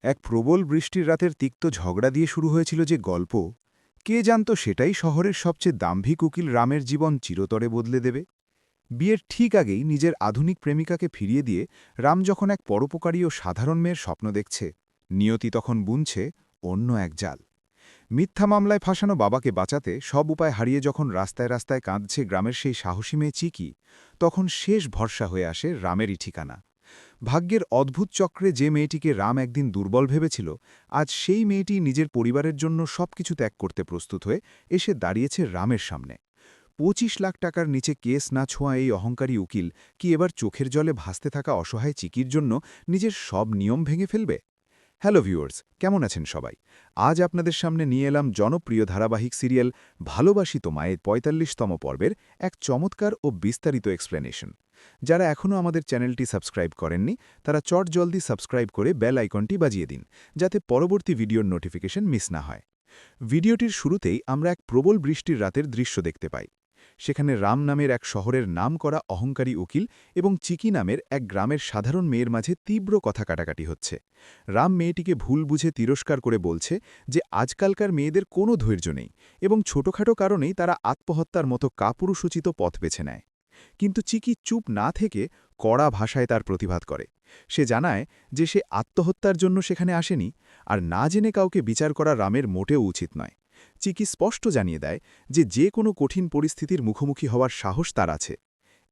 এক প্রবল বৃষ্টির রাতের তিক্ত ঝগড়া দিয়ে শুরু হয়েছিল যে গল্প, কে জানত সেটাই শহরের সবচেয়ে দাম্ভিক উকিল রামের জীবন চিরতরে বদলে দেবে। বিয়ের ঠিক আগেই নিজের আধুনিক প্রেমিকাকে ফিরিয়ে দিয়ে রাম যখন এক পরোপকারী ও সাধারণ মেয়ের স্বপ্ন দেখছে, নিয়তি তখন বুনছে অন্য এক জাল। মিথ্যা মামলায় ফাঁসানো বাবাকে বাঁচাতে সব উপায় হারিয়ে যখন রাস্তায় রাস্তায় কাঁদছে গ্রামের সেই সাহসী মেয়ে চিকি, তখন শেষ ভরসা হয়ে আসে রামেরই ঠিকানা। ভাগ্যের অদ্ভুত চক্রে যে মেয়েটিকে রাম একদিন দুর্বল ভেবেছিল, আজ সেই মেয়েটি নিজের পরিবারের জন্য সবকিছু ত্যাগ করতে প্রস্তুত হয়ে এসে দাঁড়িয়েছে রামের সামনে। ২৫ লাখ টাকার নিচে কেস না ছোঁয়া এই অহংকারী উকিল কি এবার চোখের জলে ভাসতে থাকা অসহায় চিকির জন্য নিজের সব নিয়ম ভেঙে ফেলবে? হ্যালো ভিউয়ার্স, কেমন আছেন সবাই? আজ আপনাদের সামনে নিয়ে এলাম জনপ্রিয় ধারাবাহিক সিরিয়াল ভালোবাসি তোমায় ৪৫তম পর্বের এক চমৎকার ও বিস্তারিত এক্সপ্লেনেশন। যারা এখনও আমাদের চ্যানেলটি সাবস্ক্রাইব করেননি, তারা জলদি সাবস্ক্রাইব করে বেল আইকনটি বাজিয়ে দিন, যাতে পরবর্তী ভিডিওর নোটিফিকেশন মিস না হয়। ভিডিওটির শুরুতেই আমরা এক প্রবল বৃষ্টির রাতের দৃশ্য দেখতে পাই। সেখানে রাম নামের এক শহরের নাম করা অহংকারী উকিল এবং চিকি নামের এক গ্রামের সাধারণ মেয়ের মাঝে তীব্র কথা কাটাকাটি হচ্ছে। রাম মেয়েটিকে ভুল বুঝে তিরস্কার করে বলছে যে আজকালকার মেয়েদের কোনো ধৈর্য নেই এবং ছোটখাটো কারণেই তারা আত্মহত্যার মতো কাপুরুষোচিত পথ বেছে নেয়। কিন্তু চিকি চুপ না থেকে কড়া ভাষায় তার প্রতিবাদ করে। সে জানায় যে সে আত্মহত্যার জন্য সেখানে আসেনি, আর না জেনে কাউকে বিচার করা রামের মোটেও উচিত নয়। চিকি স্পষ্ট জানিয়ে দেয় যে কোনো কঠিন পরিস্থিতির মুখোমুখি হওয়ার সাহস তার আছে।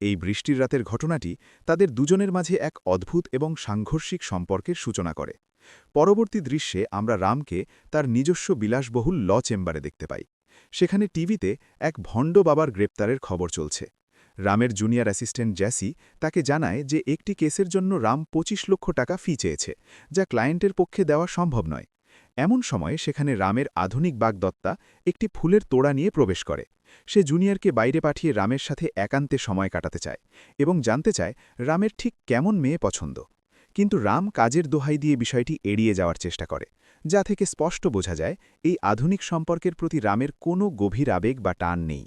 এই বৃষ্টির রাতের ঘটনাটি তাদের দুজনের মাঝে এক অদ্ভুত এবং সাংঘর্ষিক সম্পর্কের সূচনা করে। পরবর্তী দৃশ্যে আমরা রামকে তার নিজস্ব বিলাসবহুল ল চেম্বারে দেখতে পাই। সেখানে টিভিতে এক ভণ্ড বাবার গ্রেপ্তারের খবর চলছে। রামের জুনিয়র অ্যাসিস্ট্যান্ট জ্যাসি তাকে জানায় যে একটি কেসের জন্য রাম ২৫ লক্ষ টাকা ফি চেয়েছে, যা ক্লায়েন্টের পক্ষে দেওয়া সম্ভব নয়। এমন সময়ে সেখানে রামের আধুনিক বাগদত্তা একটি ফুলের তোড়া নিয়ে প্রবেশ করে। সে জুনিয়রকে বাইরে পাঠিয়ে রামের সাথে একান্তে সময় কাটাতে চায় এবং জানতে চায় রামের ঠিক কেমন মেয়ে পছন্দ। কিন্তু রাম কাজের দোহাই দিয়ে বিষয়টি এড়িয়ে যাওয়ার চেষ্টা করে, যা থেকে স্পষ্ট বোঝা যায় এই আধুনিক সম্পর্কের প্রতি রামের কোনো গভীর আবেগ বা টান নেই।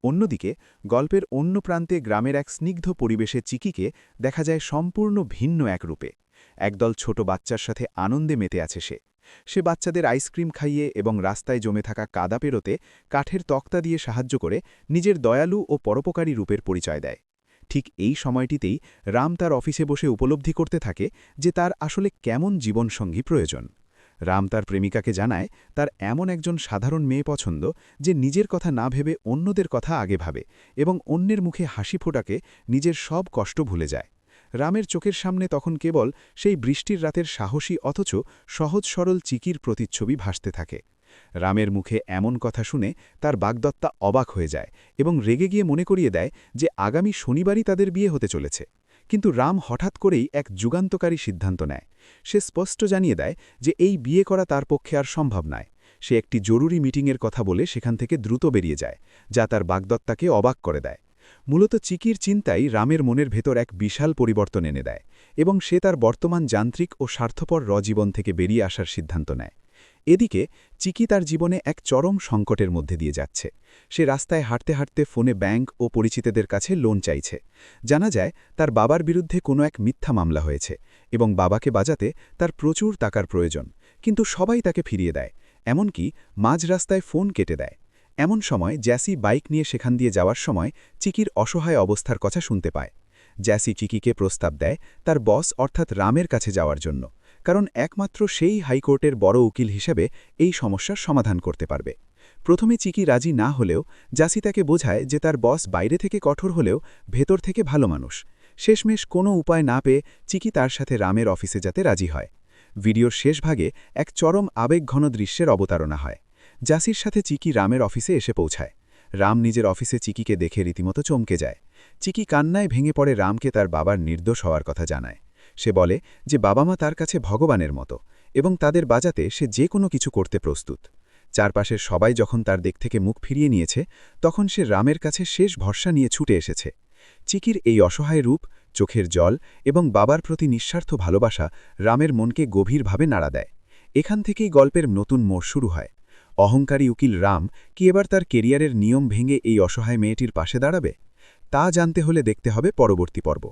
অন্যদিকে গল্পের অন্য প্রান্তে গ্রামের এক স্নিগ্ধ পরিবেশে চিকিকে দেখা যায় সম্পূর্ণ ভিন্ন এক রূপে। একদল ছোট বাচ্চার সাথে আনন্দে মেতে আছে সে বাচ্চাদের আইসক্রিম খাইয়ে এবং রাস্তায় জমে থাকা কাদা পেরোতে কাঠের তক্তা দিয়ে সাহায্য করে নিজের দয়ালু ও পরোপকারী রূপের পরিচয় দেয়। ঠিক এই সময়টিতেই রাম তার অফিসে বসে উপলব্ধি করতে থাকে যে তার আসলে কেমন জীবনসঙ্গী প্রয়োজন। রাম তার প্রেমিকাকে জানায় তার এমন একজন সাধারণ মেয়ে পছন্দ যে নিজের কথা না ভেবে অন্যদের কথা আগে ভাবে এবং অন্যের মুখে হাসি ফোটাকে নিজের সব কষ্ট ভুলে যায়। রামের চোখের সামনে তখন কেবল সেই বৃষ্টির রাতের সাহসী অথচ সহজ সরল চিকির প্রতিচ্ছবি ভাসতে থাকে। রামের মুখে এমন কথা শুনে তার বাগদত্তা অবাক হয়ে যায় এবং রেগে গিয়ে মনে করিয়ে দেয় যে আগামী শনিবারই তাদের বিয়ে হতে চলেছে। কিন্তু রাম হঠাৎ করেই এক যুগান্তকারী সিদ্ধান্ত নেয়। সে স্পষ্ট জানিয়ে দেয় যে এই বিয়ে করা তার পক্ষে আর সম্ভব নয়। সে একটি জরুরি মিটিংয়ের কথা বলে সেখান থেকে দ্রুত বেরিয়ে যায়, যা তার বাগদত্তাকে অবাক করে দেয়। মূলত চিকির চিন্তাই রামের মনের ভেতর এক বিশাল পরিবর্তন এনে দেয় এবং সে তার বর্তমান যান্ত্রিক ও স্বার্থপর জীবন থেকে বেরিয়ে আসার সিদ্ধান্ত নেয়। এদিকে চিকি তার জীবনে এক চরম সংকটের মধ্যে দিয়ে যাচ্ছে। সে রাস্তায় হাঁটতে হাঁটতে ফোনে ব্যাংক ও পরিচিতদের কাছে লোন চাইছে। জানা যায় তার বাবার বিরুদ্ধে কোনো এক মিথ্যা মামলা হয়েছে এবং বাবাকে বাঁচাতে তার প্রচুর টাকার প্রয়োজন, কিন্তু সবাই তাকে ফিরিয়ে দেয়, এমনকি মাঝ রাস্তায় ফোন কেটে দেয়। এমন সময় জ্যাসি বাইক নিয়ে সেখান দিয়ে যাওয়ার সময় চিকির অসহায় অবস্থার কথা শুনতে পায়। জ্যাসি চিকিকে প্রস্তাব দেয় তার বস অর্থাৎ রামের কাছে যাওয়ার জন্য, কারণ একমাত্র সেই হাইকোর্টের বড় উকিল হিসেবে এই সমস্যার সমাধান করতে পারবে। প্রথমে চিকি রাজি না হলেও জ্যাসি তাকে বোঝায় যে তার বস বাইরে থেকে কঠোর হলেও ভেতর থেকে ভালো মানুষ। শেষমেশ কোনো উপায় না পেয়ে চিকি তার সাথে রামের অফিসে যেতে রাজি হয়। ভিডিওর শেষ ভাগে এক চরম আবেগঘন দৃশ্যের অবতারণা হয়। জ্যাসির সাথে চিকি রামের অফিসে এসে পৌঁছায়। রাম নিজের অফিসে চিকিকে দেখে রীতিমতো চমকে যায়। চিকি কান্নায় ভেঙে পড়ে রামকে তার বাবার নির্দোষ হওয়ার কথা জানায়। সে বলে যে বাবা মা তার কাছে ভগবানের মতো এবং তাদের বাঁচাতে সে যে কোনো কিছু করতে প্রস্তুত। চারপাশের সবাই যখন তার দিক থেকে মুখ ফিরিয়ে নিয়েছে, তখন সে রামের কাছে শেষ ভরসা নিয়ে ছুটে এসেছে। চিকির এই অসহায় রূপ, চোখের জল এবং বাবার প্রতি নিঃস্বার্থ ভালোবাসা রামের মনকে গভীরভাবে নাড়া দেয়। এখান থেকেই গল্পের নতুন মোড় শুরু হয়। অহংকারী উকিল রাম কি এবার তার কেরিয়ারের নিয়ম ভেঙে এই অসহায় মেয়েটির পাশে দাঁড়াবে? তা জানতে হলে দেখতে হবে পরবর্তী পর্ব।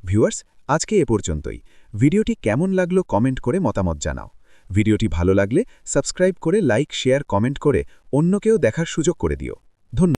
ভিউয়ার্স, আজকে এ পর্যন্তই। ভিডিওটি কেমন লাগলো কমেন্ট করে মতামত জানাও। ভিডিওটি ভালো লাগলে সাবস্ক্রাইব করে লাইক শেয়ার কমেন্ট করে অন্যকেও দেখার সুযোগ করে দিও। ধন্যবাদ।